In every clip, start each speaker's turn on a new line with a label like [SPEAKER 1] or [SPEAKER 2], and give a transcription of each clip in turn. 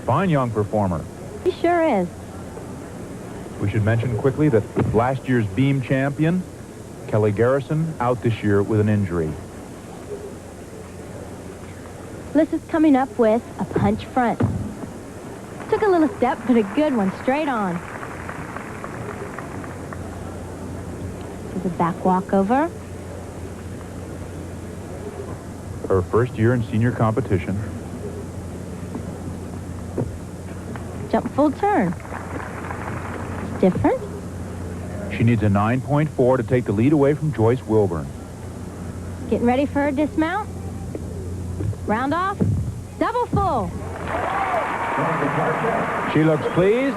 [SPEAKER 1] Fine young performer.
[SPEAKER 2] He sure is.
[SPEAKER 1] We should mention quickly that last year's beam champion, Kelly Garrison, out this year with an injury.
[SPEAKER 2] Bliss is coming up with a punch front. Took a little step, but a good one, straight on. To the back walkover.
[SPEAKER 1] Her first year in senior competition.
[SPEAKER 2] Jump full turn. It's different.
[SPEAKER 1] She needs a 9.4 to take the lead away from Joyce Wilburn.
[SPEAKER 2] Getting ready for her dismount. Round off. Double full.
[SPEAKER 1] She looks pleased,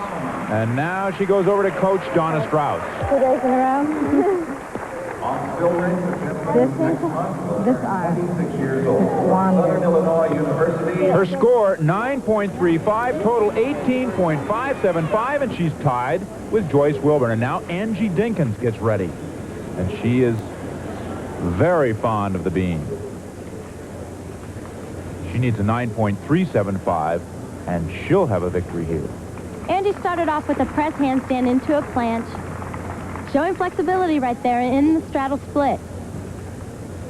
[SPEAKER 1] and now she goes over to Coach Donna Strauss.
[SPEAKER 2] 2 days in a row. This arm.
[SPEAKER 1] Her score, 9.35, total 18.575, and she's tied with Joyce Wilburn. And now Angie Dinkins gets ready. And she is very fond of the beam. She needs a 9.375, and she'll have a victory here.
[SPEAKER 2] Angie started off with a press handstand into a planche, showing flexibility right there in the straddle split.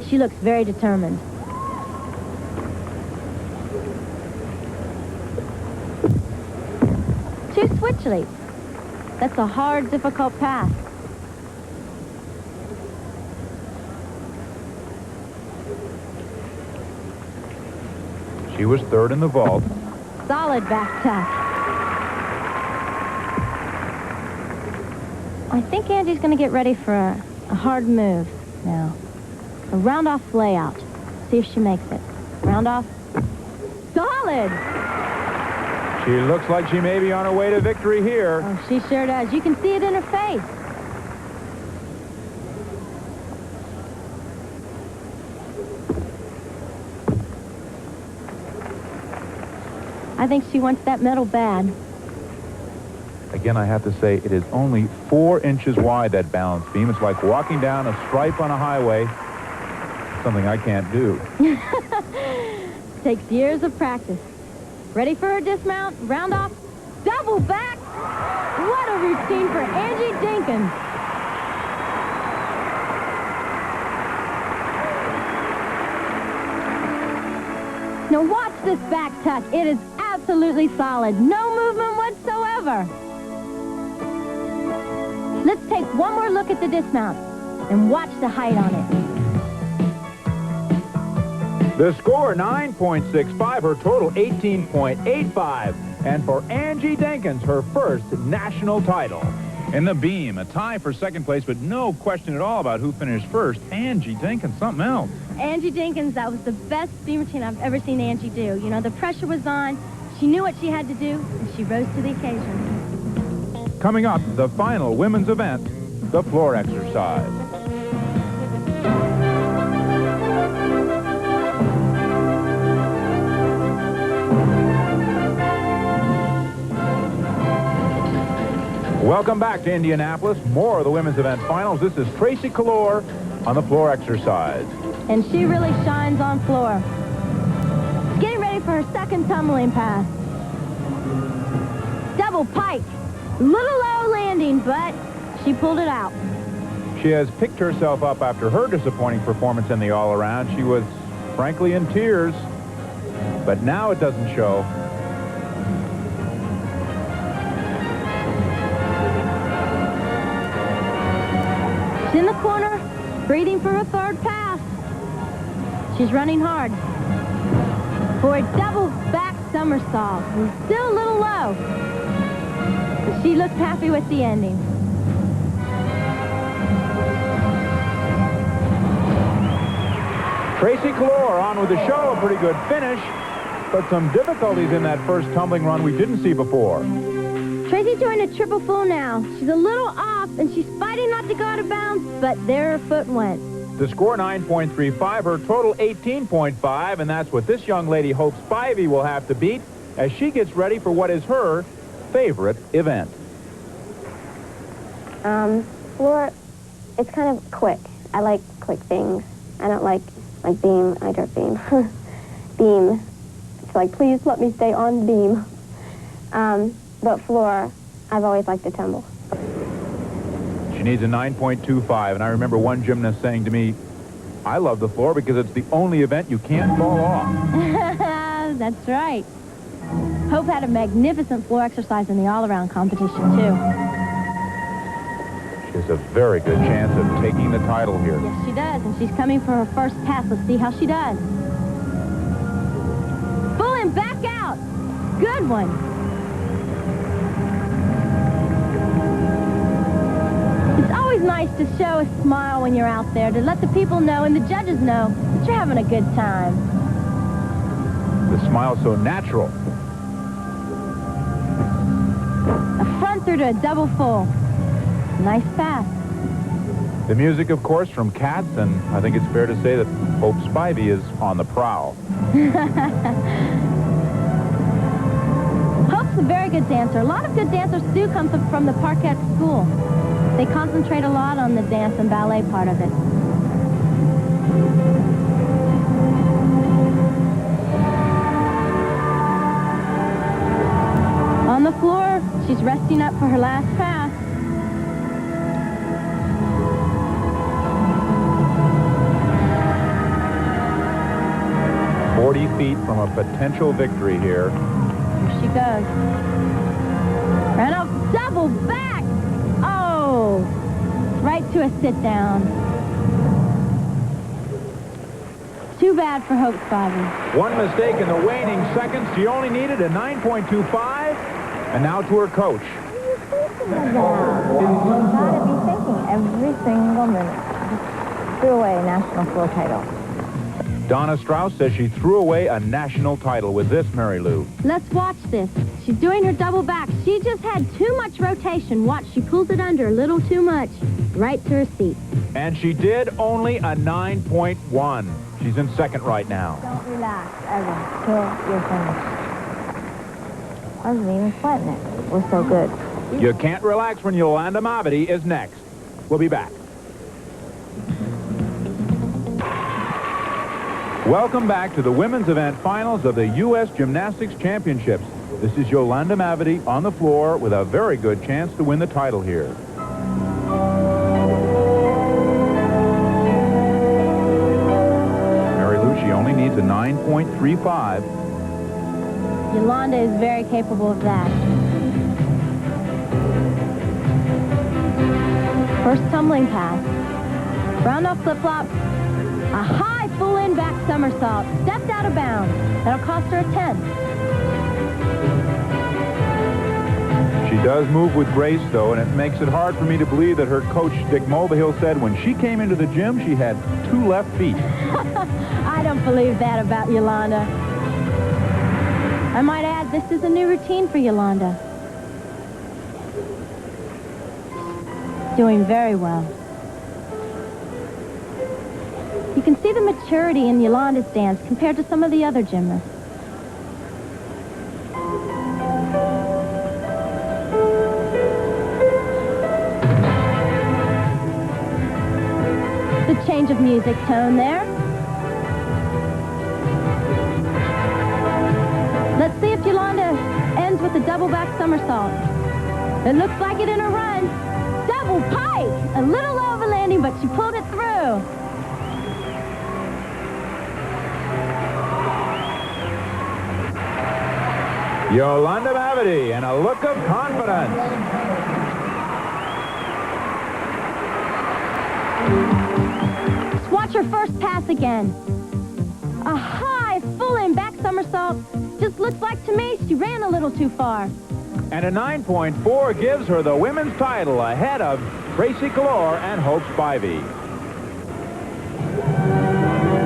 [SPEAKER 2] She looks very determined. Two switch leaps. That's a hard, difficult pass.
[SPEAKER 1] She was third in the vault.
[SPEAKER 2] Solid back tuck. I think Angie's going to get ready for a hard move now. A round-off layout. See if she makes it. Round off. Solid!
[SPEAKER 1] She looks like she may be on her way to victory here.
[SPEAKER 2] Oh, she sure does. You can see it in her face. I think she wants that medal bad.
[SPEAKER 1] Again, I have to say, it is only 4 inches wide, that balance beam. It's like walking down a stripe on a highway. Something I can't do.
[SPEAKER 2] Takes years of practice. Ready for her dismount, round off, double back. What a routine for Angie Dinkins. Now watch this back tuck. It is absolutely solid. No movement whatsoever. Let's take one more look at the dismount and watch the height on it.
[SPEAKER 1] The score, 9.65. Her total, 18.85. And for Angie Dinkins, her first national title. In the beam, a tie for second place, but no question at all about who finished first. Angie Dinkins, something else.
[SPEAKER 2] Angie Dinkins, that was the best beam routine I've ever seen Angie do. You know, the pressure was on. She knew what she had to do, and she rose to the occasion.
[SPEAKER 1] Coming up, the final women's event, the floor exercise. Welcome back to Indianapolis. More of the women's event finals. This is Tracy Kalor on the floor exercise.
[SPEAKER 2] And she really shines on floor. Getting ready for her second tumbling pass. Double pike. Little low landing, but she pulled it out.
[SPEAKER 1] She has picked herself up after her disappointing performance in the all-around. She was, frankly, in tears, but now it doesn't show.
[SPEAKER 2] She's in the corner, breathing for her third pass. She's running hard for a double back somersault. She's still a little low, but she looks happy with the ending.
[SPEAKER 1] Tracy Kalor on with the show. A pretty good finish, but some difficulties in that first tumbling run we didn't see before.
[SPEAKER 2] Tracy's doing a triple full now. She's a little off, and she's fighting not to go out of bounds, but there her foot went.
[SPEAKER 1] The score, 9.35. Her total, 18.5, and that's what this young lady hopes Spivey will have to beat as she gets ready for what is her favorite event.
[SPEAKER 3] Floor, it's kind of quick. I like quick things. I don't like beam. I don't beam. Beam. It's like, please let me stay on beam. But floor, I've always liked to tumble.
[SPEAKER 1] She needs a 9.25, and I remember one gymnast saying to me, I love the floor because it's the only event you can't fall off.
[SPEAKER 2] That's right. Hope had a magnificent floor exercise in the all-around competition, too.
[SPEAKER 1] She has a very good chance of taking the title here.
[SPEAKER 2] Yes, she does, and she's coming for her first pass. Let's see how she does. Full and back out. Good one. It's always nice to show a smile when you're out there, to let the people know and the judges know that you're having a good time.
[SPEAKER 1] The smile's so natural.
[SPEAKER 2] A front through to a double full. Nice pass.
[SPEAKER 1] The music, of course, from Cats, and I think it's fair to say that Hope Spivey is on the prowl.
[SPEAKER 2] Hope's a very good dancer. A lot of good dancers do come from the Parquet School. They concentrate a lot on the dance and ballet part of it. On the floor, she's resting up for her last pass.
[SPEAKER 1] Feet from a potential victory here.
[SPEAKER 2] Here she goes. And a double back. Oh, right to a sit down. Too bad for Hope Spivey.
[SPEAKER 1] One mistake in the waning seconds. She only needed a 9.25. And now to her coach.
[SPEAKER 3] What are you thinking about? You've got to be thinking every single minute. Threw away a national floor title.
[SPEAKER 1] Donna Strauss says she threw away a national title with this, Mary Lou.
[SPEAKER 2] Let's watch this. She's doing her double back. She just had too much rotation. Watch, she pulls it under a little too much. Right to her seat.
[SPEAKER 1] And she did only a 9.1. She's in second right now.
[SPEAKER 3] Don't relax ever till you're finished. I wasn't even sweating it. We're so good.
[SPEAKER 1] You can't relax when Yolanda Mavety is next. We'll be back. Welcome back to the women's event finals of the U.S. Gymnastics Championships. This is Yolanda Mavety on the floor with a very good chance to win the title here. Mary Lou, she only needs a 9.35.
[SPEAKER 2] Yolanda is very capable of that. First tumbling pass. Round off flip-flop. A high full-in back somersault. Stepped out of bounds. That'll cost her a 10.
[SPEAKER 1] She does move with grace, though, and it makes it hard for me to believe that her coach, Dick Mulvihill, said when she came into the gym, she had 2 left feet.
[SPEAKER 2] I don't believe that about Yolanda. I might add, this is a new routine for Yolanda. Doing very well. You can see the maturity in Yolanda's dance compared to some of the other gymnasts. The change of music tone there. Let's see if Yolanda ends with a double back somersault. It looks like it in a run. Double pike! A little low of a landing, but she pulled it through.
[SPEAKER 1] Yolanda Mavety, and a look of confidence.
[SPEAKER 2] Let's watch her first pass again. A high, full-in back somersault. Just looks like to me she ran a little too far.
[SPEAKER 1] And a 9.4 gives her the women's title ahead of Tracy Calore and Hope Spivey.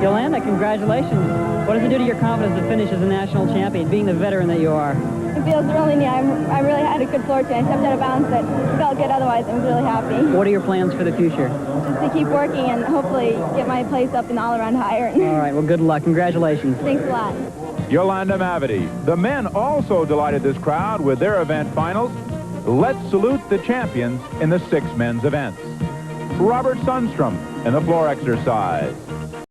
[SPEAKER 4] Yolanda, congratulations. What does it do to your confidence to finish as a national champion, being the veteran that you are?
[SPEAKER 3] It feels really neat. I really had a good floor today. I stepped out of bounds, but it felt good otherwise. I'm really happy.
[SPEAKER 4] What are your plans for the future?
[SPEAKER 3] Just to keep working and hopefully get my place up in the all-around higher.
[SPEAKER 4] All right, well, good luck. Congratulations.
[SPEAKER 3] Thanks a lot.
[SPEAKER 1] Yolanda Mavety. The men also delighted this crowd with their event finals. Let's salute the champions in the 6 men's events. Robert Sundstrom in the floor exercise.